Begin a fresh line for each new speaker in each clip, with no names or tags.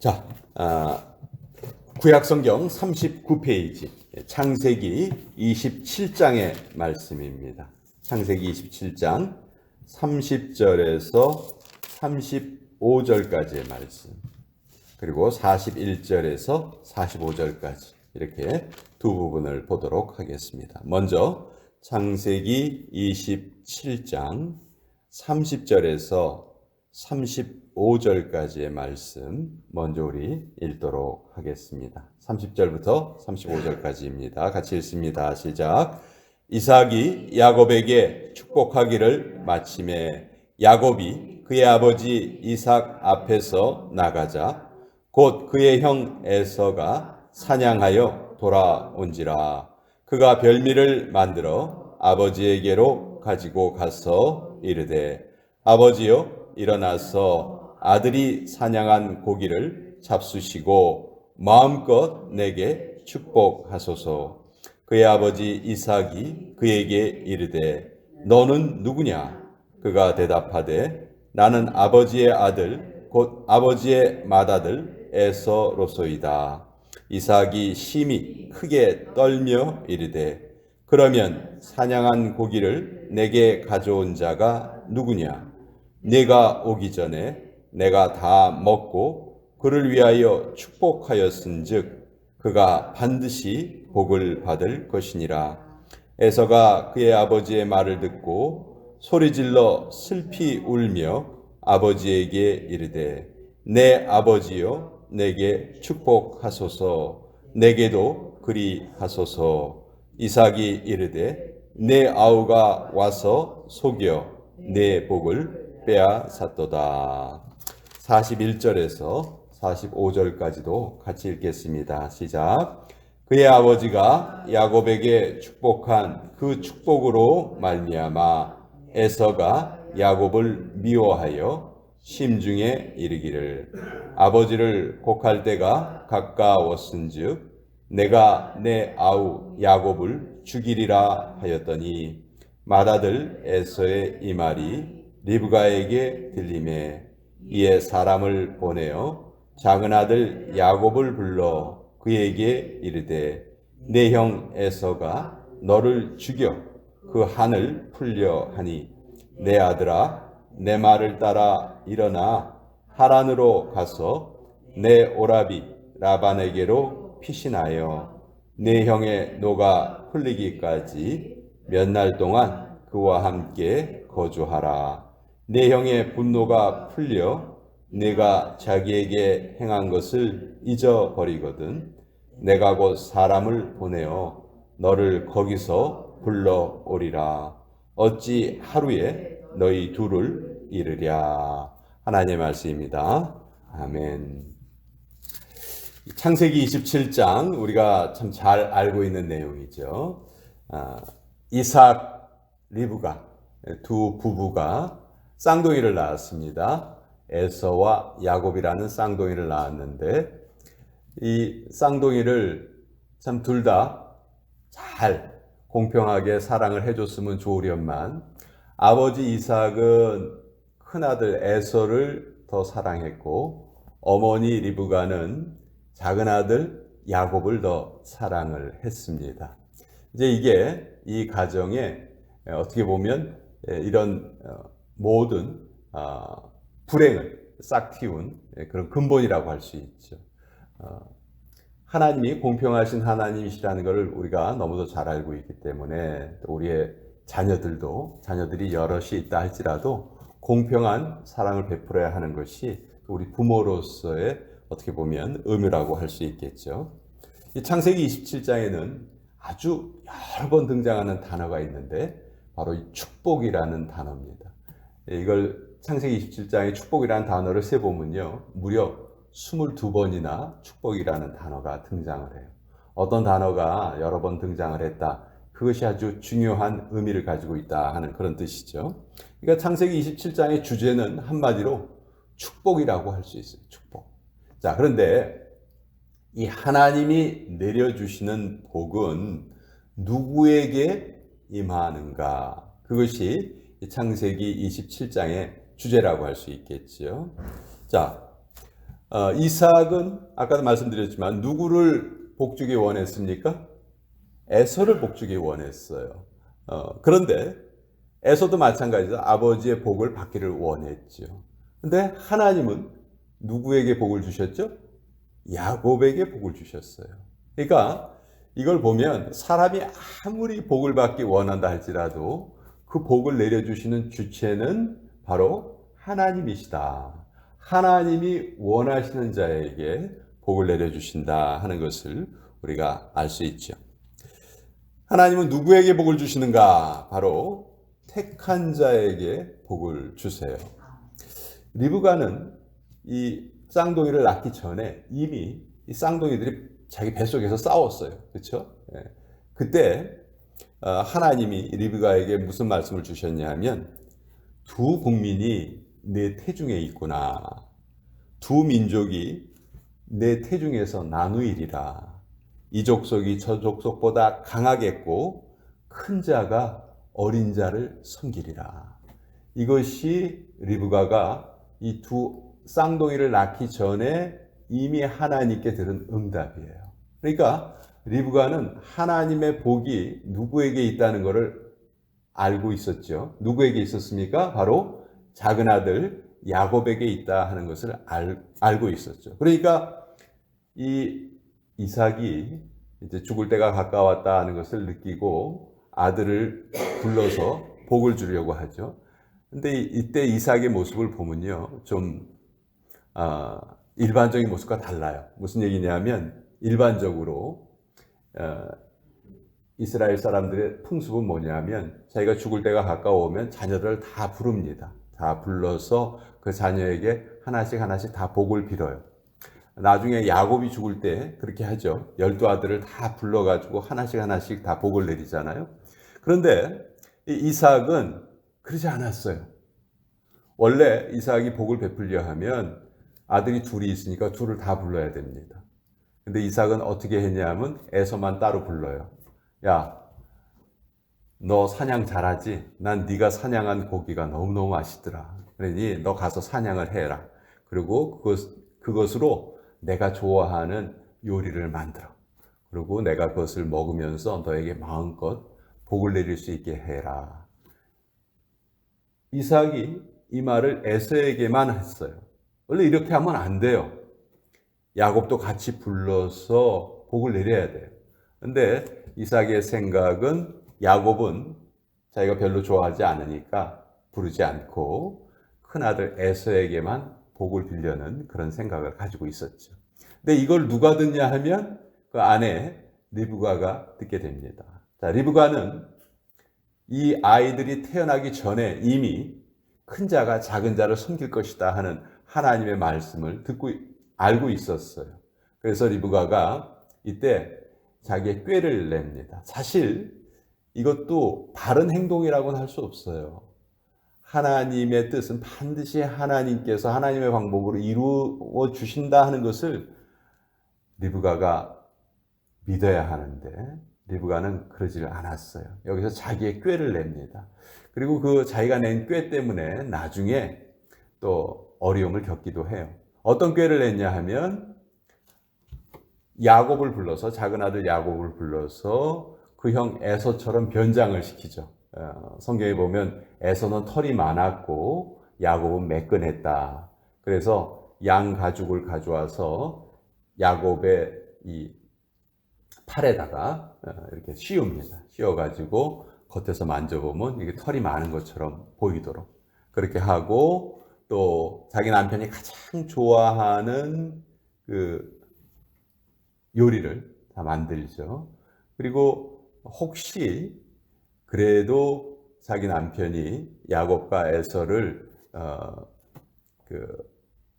자, 구약성경 39페이지 창세기 27장의 말씀입니다. 창세기 27장 30절에서 35절까지의 말씀, 그리고 41절에서 45절까지 이렇게 두 부분을 보도록 하겠습니다. 먼저 창세기 27장 30절에서 35절까지의 말씀 먼저 우리 읽도록 하겠습니다. 30절부터 35절까지입니다. 같이 읽습니다. 시작. 이삭이 야곱에게 축복하기를 마침에 야곱이 그의 아버지 이삭 앞에서 나가자 곧 그의 형 에서가 사냥하여 돌아온지라. 그가 별미를 만들어 아버지에게로 가지고 가서 이르되 아버지여 일어나서 아들이 사냥한 고기를 잡수시고 마음껏 내게 축복하소서. 그의 아버지 이삭이 그에게 이르되 너는 누구냐? 그가 대답하되 나는 아버지의 아들 곧 아버지의 맏아들 에서로소이다. 이삭이 심히 크게 떨며 이르되 그러면 사냥한 고기를 내게 가져온 자가 누구냐? 네가 오기 전에 내가 다 먹고 그를 위하여 축복하였은즉 그가 반드시 복을 받을 것이니라. 에서가 그의 아버지의 말을 듣고 소리질러 슬피 울며 아버지에게 이르되 내 아버지여 내게 축복하소서. 내게도 그리 하소서. 이삭이 이르되 내 아우가 와서 속여 내 복을 빼앗았도다. 41절에서 45절까지도 같이 읽겠습니다. 시작. 그의 아버지가 야곱에게 축복한 그 축복으로 말미암아 에서가 야곱을 미워하여 심중에 이르기를 아버지를 곡할 때가 가까웠은즉 내가 내 아우 야곱을 죽이리라 하였더니 맏아들 에서의 이 말이 리브가에게 들리매 이에 사람을 보내어 작은 아들 야곱을 불러 그에게 이르되 내 형 에서가 너를 죽여 그 한을 풀려 하니 내 아들아 내 말을 따라 일어나 하란으로 가서 내 오라비 라반에게로 피신하여 내 형의 노가 풀리기까지 몇 날 동안 그와 함께 거주하라. 내 형의 분노가 풀려 내가 자기에게 행한 것을 잊어버리거든 내가 곧 사람을 보내어 너를 거기서 불러오리라. 어찌 하루에 너희 둘을 이르랴. 하나님의 말씀입니다. 아멘. 창세기 27장 우리가 참 잘 알고 있는 내용이죠. 이삭, 리브가 두 부부가 쌍둥이를 낳았습니다. 에서와 야곱이라는 쌍둥이를 낳았는데 이 쌍둥이를 참 둘 다 잘 공평하게 사랑을 해줬으면 좋으련만 아버지 이삭은 큰아들 에서를 더 사랑했고 어머니 리브가는 작은 아들 야곱을 더 사랑을 했습니다. 이제 이게 이 가정에 어떻게 보면 이런 모든 불행을 싹 틔운 그런 근본이라고 할 수 있죠. 하나님이 공평하신 하나님이시라는 것을 우리가 너무도 잘 알고 있기 때문에 또 우리의 자녀들이 여럿이 있다 할지라도 공평한 사랑을 베풀어야 하는 것이 우리 부모로서의 어떻게 보면 의무라고 할 수 있겠죠. 이 창세기 27장에는 아주 여러 번 등장하는 단어가 있는데 바로 이 축복이라는 단어입니다. 이걸 창세기 27장의 축복이라는 단어를 세보면요 무려 22번이나 축복이라는 단어가 등장을 해요. 어떤 단어가 여러 번 등장을 했다, 그것이 아주 중요한 의미를 가지고 있다 하는 그런 뜻이죠. 그러니까 창세기 27장의 주제는 한마디로 축복이라고 할 수 있어요. 축복. 자, 그런데 이 하나님이 내려주시는 복은 누구에게 임하는가? 그것이 창세기 27장의 주제라고 할 수 있겠죠. 자, 이삭은 아까도 말씀드렸지만 누구를 복주기 원했습니까? 에서를 복주기 원했어요. 그런데 에서도 마찬가지로 아버지의 복을 받기를 원했죠. 근데 하나님은 누구에게 복을 주셨죠? 야곱에게 복을 주셨어요. 그러니까 이걸 보면 사람이 아무리 복을 받기 원한다 할지라도 그 복을 내려주시는 주체는 바로 하나님이시다. 하나님이 원하시는 자에게 복을 내려주신다 하는 것을 우리가 알 수 있죠. 하나님은 누구에게 복을 주시는가? 바로 택한 자에게 복을 주세요. 리브가는 이 쌍둥이를 낳기 전에 이미 이 쌍둥이들이 자기 뱃속에서 싸웠어요. 그렇죠? 그때 하나님이 리브가에게 무슨 말씀을 주셨냐 하면 두 국민이 내 태중에 있구나. 두 민족이 내 태중에서 나누이리라. 이 족속이 저 족속보다 강하겠고 큰 자가 어린 자를 섬기리라. 이것이 리브가가 이 두 쌍둥이를 낳기 전에 이미 하나님께 들은 응답이에요. 그러니까 리브가는 하나님의 복이 누구에게 있다는 것을 알고 있었죠. 누구에게 있었습니까? 바로 작은 아들 야곱에게 있다 하는 것을 알고 있었죠. 그러니까 이 이삭이 이제 죽을 때가 가까웠다 하는 것을 느끼고 아들을 불러서 복을 주려고 하죠. 근데 이때 이삭의 모습을 보면요, 좀 일반적인 모습과 달라요. 무슨 얘기냐면 일반적으로 이스라엘 사람들의 풍습은 뭐냐면 자기가 죽을 때가 가까워오면 자녀들을 다 부릅니다. 다 불러서 그 자녀에게 하나씩 하나씩 다 복을 빌어요. 나중에 야곱이 죽을 때 그렇게 하죠. 12아들을 다 불러가지고 하나씩 하나씩 다 복을 내리잖아요. 그런데 이삭은 그러지 않았어요. 원래 이삭이 복을 베풀려 하면 아들이 둘이 있으니까 둘을 다 불러야 됩니다. 근데 이삭은 어떻게 했냐면 에서만 따로 불러요. 야, 너 사냥 잘하지? 난 네가 사냥한 고기가 너무너무 맛있더라. 그러니 너 가서 사냥을 해라. 그리고 그것으로 내가 좋아하는 요리를 만들어. 그리고 내가 그것을 먹으면서 너에게 마음껏 복을 내릴 수 있게 해라. 이삭이 이 말을 에서에게만 했어요. 원래 이렇게 하면 안 돼요. 야곱도 같이 불러서 복을 내려야 돼요. 근데 이삭의 생각은 야곱은 자기가 별로 좋아하지 않으니까 부르지 않고 큰아들 에서에게만 복을 빌려는 그런 생각을 가지고 있었죠. 근데 이걸 누가 듣냐 하면 그 아내 리브가가 듣게 됩니다. 자, 리브가는 이 아이들이 태어나기 전에 이미 큰 자가 작은 자를 섬길 것이다 하는 하나님의 말씀을 알고 있었어요. 그래서 리브가가 이때 자기의 꾀를 냅니다. 사실 이것도 바른 행동이라고는 할 수 없어요. 하나님의 뜻은 반드시 하나님께서 하나님의 방법으로 이루어 주신다 하는 것을 리브가가 믿어야 하는데 리브가는 그러질 않았어요. 여기서 자기의 꾀를 냅니다. 그리고 그 자기가 낸 꾀 때문에 나중에 또 어려움을 겪기도 해요. 어떤 꾀를 냈냐 하면 야곱을 불러서 작은 아들 야곱을 불러서 그 형 에서처럼 변장을 시키죠. 성경에 보면 에서는 털이 많았고 야곱은 매끈했다. 그래서 양 가죽을 가져와서 야곱의 이 팔에다가 이렇게 씌웁니다. 씌워가지고 겉에서 만져보면 이게 털이 많은 것처럼 보이도록 그렇게 하고 또 자기 남편이 가장 좋아하는 그 요리를 다 만들죠. 그리고 혹시 그래도 자기 남편이 야곱과 에서를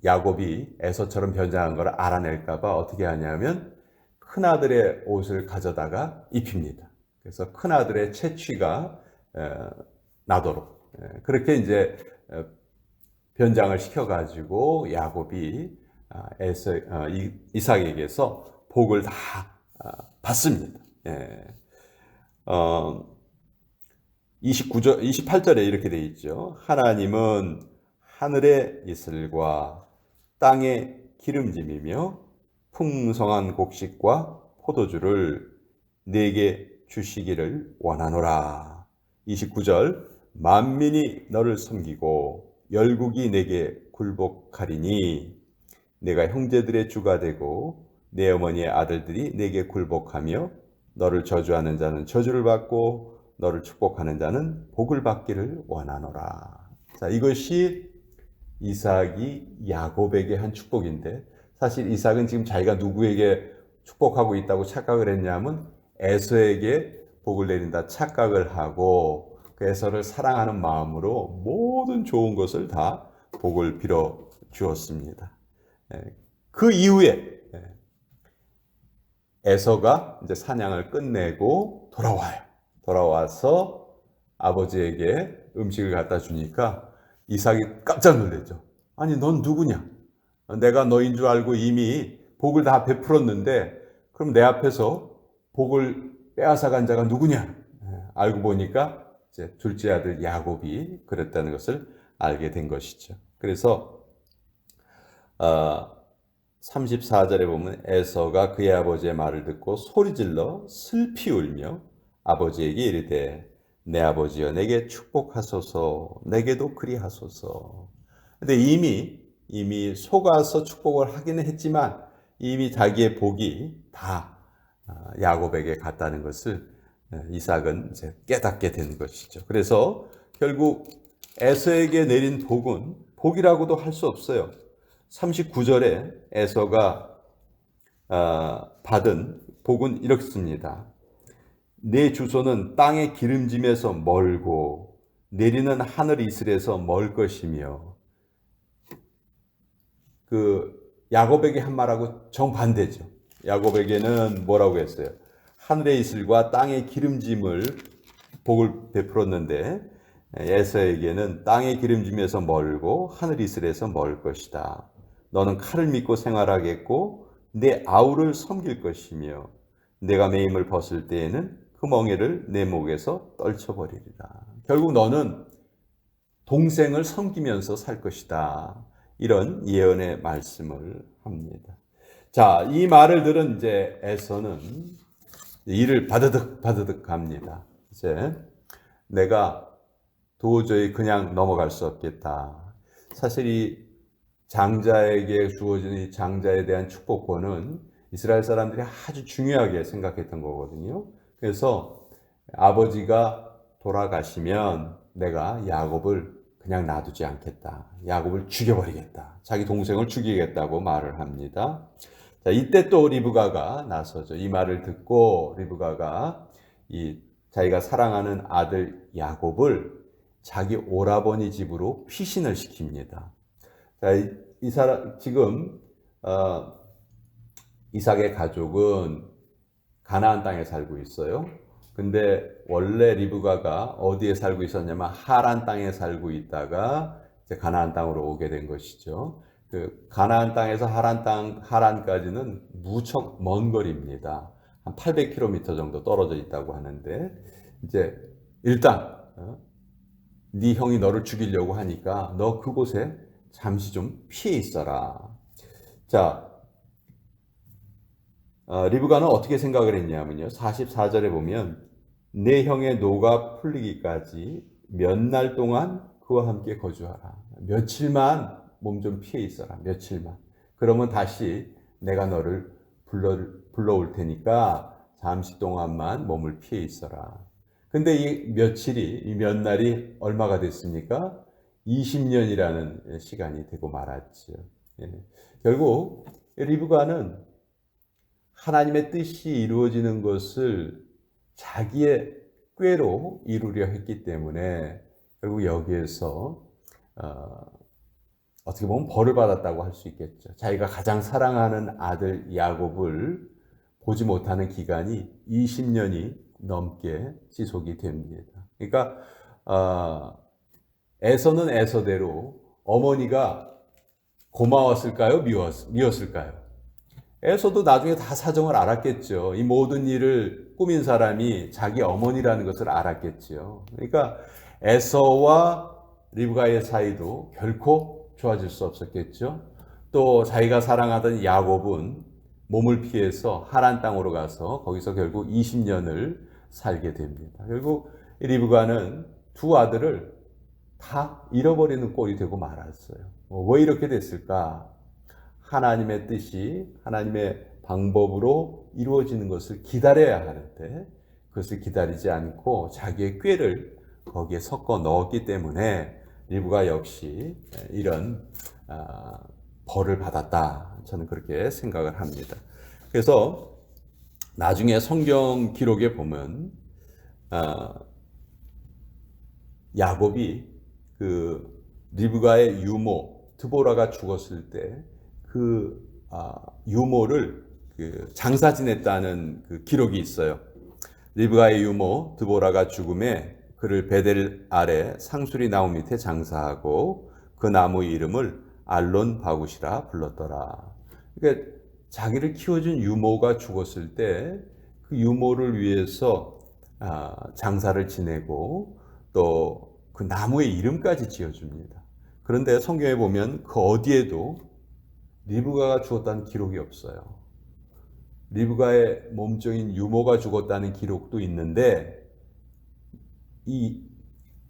야곱이 에서처럼 변장한 걸 알아낼까봐 어떻게 하냐면 큰아들의 옷을 가져다가 입힙니다. 그래서 큰아들의 채취가 나도록 그렇게 이제 변장을 시켜가지고 야곱이 이삭에게서 복을 다 받습니다. 28절에 이렇게 되어 있죠. 하나님은 하늘의 이슬과 땅의 기름짐이며 풍성한 곡식과 포도주를 내게 주시기를 원하노라. 29절 만민이 너를 섬기고 열국이 내게 굴복하리니 내가 형제들의 주가 되고 내 어머니의 아들들이 내게 굴복하며 너를 저주하는 자는 저주를 받고 너를 축복하는 자는 복을 받기를 원하노라. 자, 이것이 이삭이 야곱에게 한 축복인데, 사실 이삭은 지금 자기가 누구에게 축복하고 있다고 착각을 했냐면 에서에게 복을 내린다 착각을 하고 그 에서를 사랑하는 마음으로 모든 좋은 것을 다 복을 빌어 주었습니다. 그 이후에 에서가 이제 사냥을 끝내고 돌아와요. 돌아와서 아버지에게 음식을 갖다 주니까 이삭이 깜짝 놀랐죠. 아니, 넌 누구냐? 내가 너인 줄 알고 이미 복을 다 베풀었는데 그럼 내 앞에서 복을 빼앗아간 자가 누구냐? 알고 보니까 이제 둘째 아들 야곱이 그랬다는 것을 알게 된 것이죠. 그래서 34절에 보면 에서가 그의 아버지의 말을 듣고 소리질러 슬피 울며 아버지에게 이르되 내 아버지여 내게 축복하소서 내게도 그리하소서. 근데 이미 속아서 축복을 하기는 했지만 이미 자기의 복이 다 야곱에게 갔다는 것을 이삭은 이제 깨닫게 된 것이죠. 그래서 결국 에서에게 내린 복은 복이라고도 할 수 없어요. 39절에 에서가 받은 복은 이렇습니다. 내 주소는 땅의 기름짐에서 멀고 내리는 하늘 이슬에서 멀 것이며, 그 야곱에게 한 말하고 정반대죠. 야곱에게는 뭐라고 했어요? 하늘의 이슬과 땅의 기름짐을 복을 베풀었는데 에서에게는 땅의 기름짐에서 멀고 하늘 이슬에서 멀 것이다. 너는 칼을 믿고 생활하겠고 내 아우를 섬길 것이며 내가 매임을 벗을 때에는 그 멍에를 내 목에서 떨쳐버리리라. 결국 너는 동생을 섬기면서 살 것이다. 이런 예언의 말씀을 합니다. 자, 이 말을 들은 이제 에서는 이를 바드득 합니다. 이제 내가 도저히 그냥 넘어갈 수 없겠다. 사실 이 장자에게 주어진 이 장자에 대한 축복권은 이스라엘 사람들이 아주 중요하게 생각했던 거거든요. 그래서 아버지가 돌아가시면 내가 야곱을 그냥 놔두지 않겠다. 야곱을 죽여버리겠다. 자기 동생을 죽이겠다고 말을 합니다. 자, 이때 또 리브가가 나서죠. 이 말을 듣고 리브가가 자기가 사랑하는 아들 야곱을 자기 오라버니 집으로 피신을 시킵니다. 자, 지금 이삭의 가족은 가나안 땅에 살고 있어요. 근데 원래 리브가가 어디에 살고 있었냐면 하란 땅에 살고 있다가 이제 가나안 땅으로 오게 된 것이죠. 그 가나안 땅에서 하란까지는 무척 먼 거리입니다. 한 800km 정도 떨어져 있다고 하는데 이제 일단 네 형이 너를 죽이려고 하니까 너 그곳에 잠시 좀 피해 있어라. 자, 리브가는 어떻게 생각을 했냐면요. 44절에 보면 내 형의 노가 풀리기까지 몇 날 동안 그와 함께 거주하라. 며칠만 몸 좀 피해 있어라. 며칠만. 그러면 다시 내가 너를 불러올 테니까 잠시 동안만 몸을 피해 있어라. 근데 이 몇 날이 얼마가 됐습니까? 20년이라는 시간이 되고 말았죠. 결국 리브가는 하나님의 뜻이 이루어지는 것을 자기의 꾀로 이루려 했기 때문에 결국 여기에서 어떻게 보면 벌을 받았다고 할 수 있겠죠. 자기가 가장 사랑하는 아들 야곱을 보지 못하는 기간이 20년이 넘게 지속이 됩니다. 그러니까 에서는 에서대로 어머니가 고마웠을까요? 미웠을까요? 에서도 나중에 다 사정을 알았겠죠. 이 모든 일을 꾸민 사람이 자기 어머니라는 것을 알았겠죠. 그러니까 에서와 리브가의 사이도 결코 좋아질 수 없었겠죠. 또 자기가 사랑하던 야곱은 몸을 피해서 하란 땅으로 가서 거기서 결국 20년을 살게 됩니다. 결국 리브가는 두 아들을 다 잃어버리는 꼴이 되고 말았어요. 왜 이렇게 됐을까? 하나님의 뜻이 하나님의 방법으로 이루어지는 것을 기다려야 하는데 그것을 기다리지 않고 자기의 꾀를 거기에 섞어 넣었기 때문에 리브가 역시 이런 벌을 받았다. 저는 그렇게 생각을 합니다. 그래서 나중에 성경 기록에 보면 야곱이 그 리브가의 유모 드보라가 죽었을 때 그 유모를 장사 지냈다는 그 기록이 있어요. 리브가의 유모 드보라가 죽음에 그를 베델 아래 상수리 나무 밑에 장사하고 그 나무 이름을 알론 바굿이라 불렀더라. 그러니까 자기를 키워준 유모가 죽었을 때 그 유모를 위해서 장사를 지내고 또 그 나무의 이름까지 지어줍니다. 그런데 성경에 보면 그 어디에도 리브가가 죽었다는 기록이 없어요. 리브가의 몸종인 유모가 죽었다는 기록도 있는데 이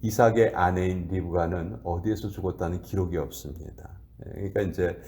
이삭의 아내인 리브가는 어디에서 죽었다는 기록이 없습니다. 그러니까 이제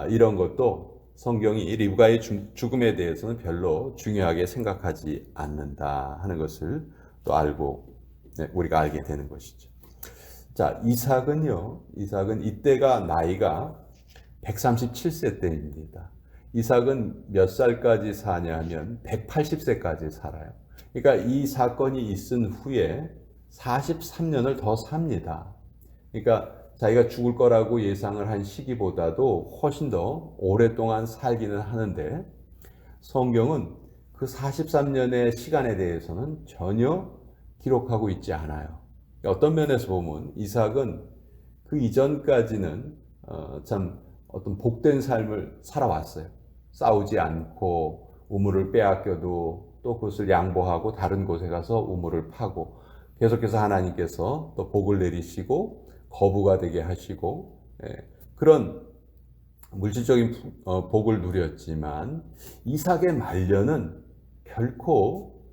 이런 것도 성경이 리브가의 죽음에 대해서는 별로 중요하게 생각하지 않는다 하는 것을 또 우리가 알게 되는 것이죠. 자, 이삭은 이때가 나이가 137세 때입니다. 이삭은 몇 살까지 사냐 하면 180세까지 살아요. 그러니까 이 사건이 있은 후에 43년을 더 삽니다. 그러니까 자기가 죽을 거라고 예상을 한 시기보다도 훨씬 더 오랫동안 살기는 하는데 성경은 그 43년의 시간에 대해서는 전혀 기록하고 있지 않아요. 어떤 면에서 보면 이삭은 그 이전까지는 참 어떤 복된 삶을 살아왔어요. 싸우지 않고 우물을 빼앗겨도 또 그것을 양보하고 다른 곳에 가서 우물을 파고 계속해서 하나님께서 또 복을 내리시고 거부가 되게 하시고 그런 물질적인 복을 누렸지만 이삭의 말년은 결코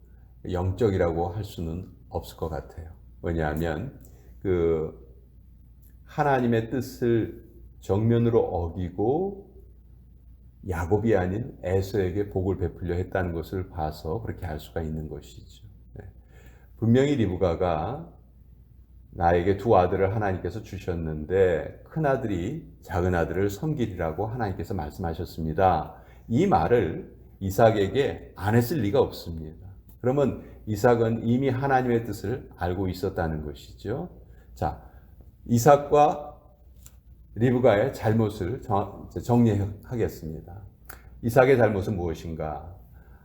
영적이라고 할 수는 없을 것 같아요. 왜냐하면 그 하나님의 뜻을 정면으로 어기고 야곱이 아닌 에서에게 복을 베풀려 했다는 것을 봐서 그렇게 할 수가 있는 것이죠. 분명히 리브가가 나에게 두 아들을 하나님께서 주셨는데 큰 아들이 작은 아들을 섬기리라고 하나님께서 말씀하셨습니다. 이 말을 이삭에게 안 했을 리가 없습니다. 그러면 이삭은 이미 하나님의 뜻을 알고 있었다는 것이죠. 자, 이삭과 리브가의 잘못을 정리하겠습니다. 이삭의 잘못은 무엇인가?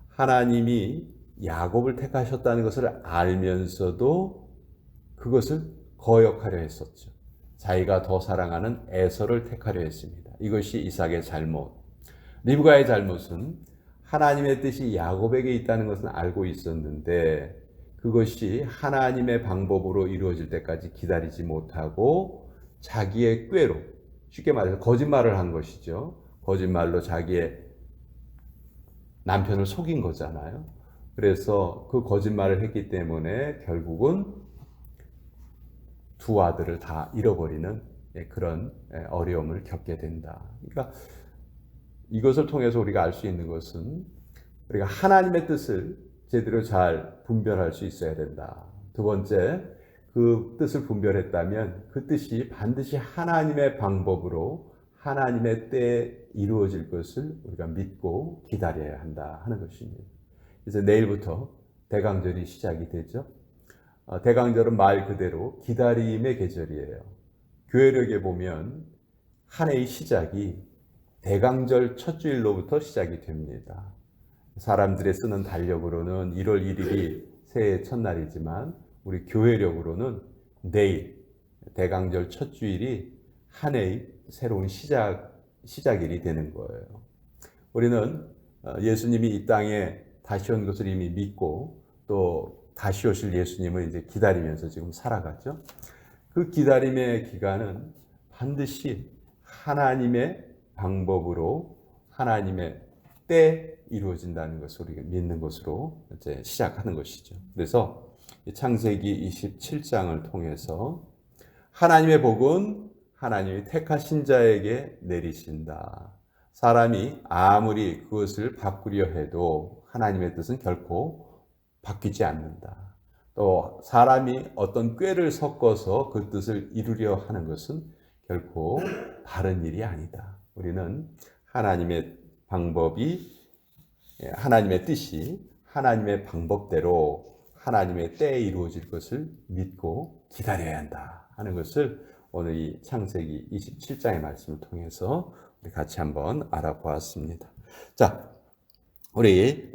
하나님이 야곱을 택하셨다는 것을 알면서도 그것을 거역하려 했었죠. 자기가 더 사랑하는 에서를 택하려 했습니다. 이것이 이삭의 잘못. 리브가의 잘못은 하나님의 뜻이 야곱에게 있다는 것은 알고 있었는데 그것이 하나님의 방법으로 이루어질 때까지 기다리지 못하고 자기의 꾀로, 쉽게 말해서 거짓말을 한 것이죠. 거짓말로 자기의 남편을 속인 거잖아요. 그래서 그 거짓말을 했기 때문에 결국은 두 아들을 다 잃어버리는 그런 어려움을 겪게 된다. 그러니까 이것을 통해서 우리가 알 수 있는 것은 우리가 하나님의 뜻을 제대로 잘 분별할 수 있어야 된다. 두 번째, 그 뜻을 분별했다면 그 뜻이 반드시 하나님의 방법으로 하나님의 때에 이루어질 것을 우리가 믿고 기다려야 한다 하는 것입니다. 그래서 내일부터 대강절이 시작이 되죠. 대강절은 말 그대로 기다림의 계절이에요. 교회력에 보면 한 해의 시작이 대강절 첫 주일로부터 시작이 됩니다. 사람들의 쓰는 달력으로는 1월 1일이 새해 첫날이지만 우리 교회력으로는 내일 대강절 첫 주일이 한 해의 새로운 시작일이 되는 거예요. 우리는 예수님이 이 땅에 다시 온 것을 이미 믿고 또 다시 오실 예수님을 이제 기다리면서 지금 살아가죠. 그 기다림의 기간은 반드시 하나님의 방법으로 하나님의 때 이루어진다는 것을 우리가 믿는 것으로 이제 시작하는 것이죠. 그래서 창세기 27장을 통해서 하나님의 복은 하나님이 택하신 자에게 내리신다. 사람이 아무리 그것을 바꾸려 해도 하나님의 뜻은 결코 바뀌지 않는다. 또 사람이 어떤 꾀를 섞어서 그 뜻을 이루려 하는 것은 결코 바른 일이 아니다. 우리는 하나님의 방법이, 하나님의 뜻이 하나님의 방법대로 하나님의 때에 이루어질 것을 믿고 기다려야 한다 하는 것을 오늘 이 창세기 27장의 말씀을 통해서 우리 같이 한번 알아보았습니다. 자, 우리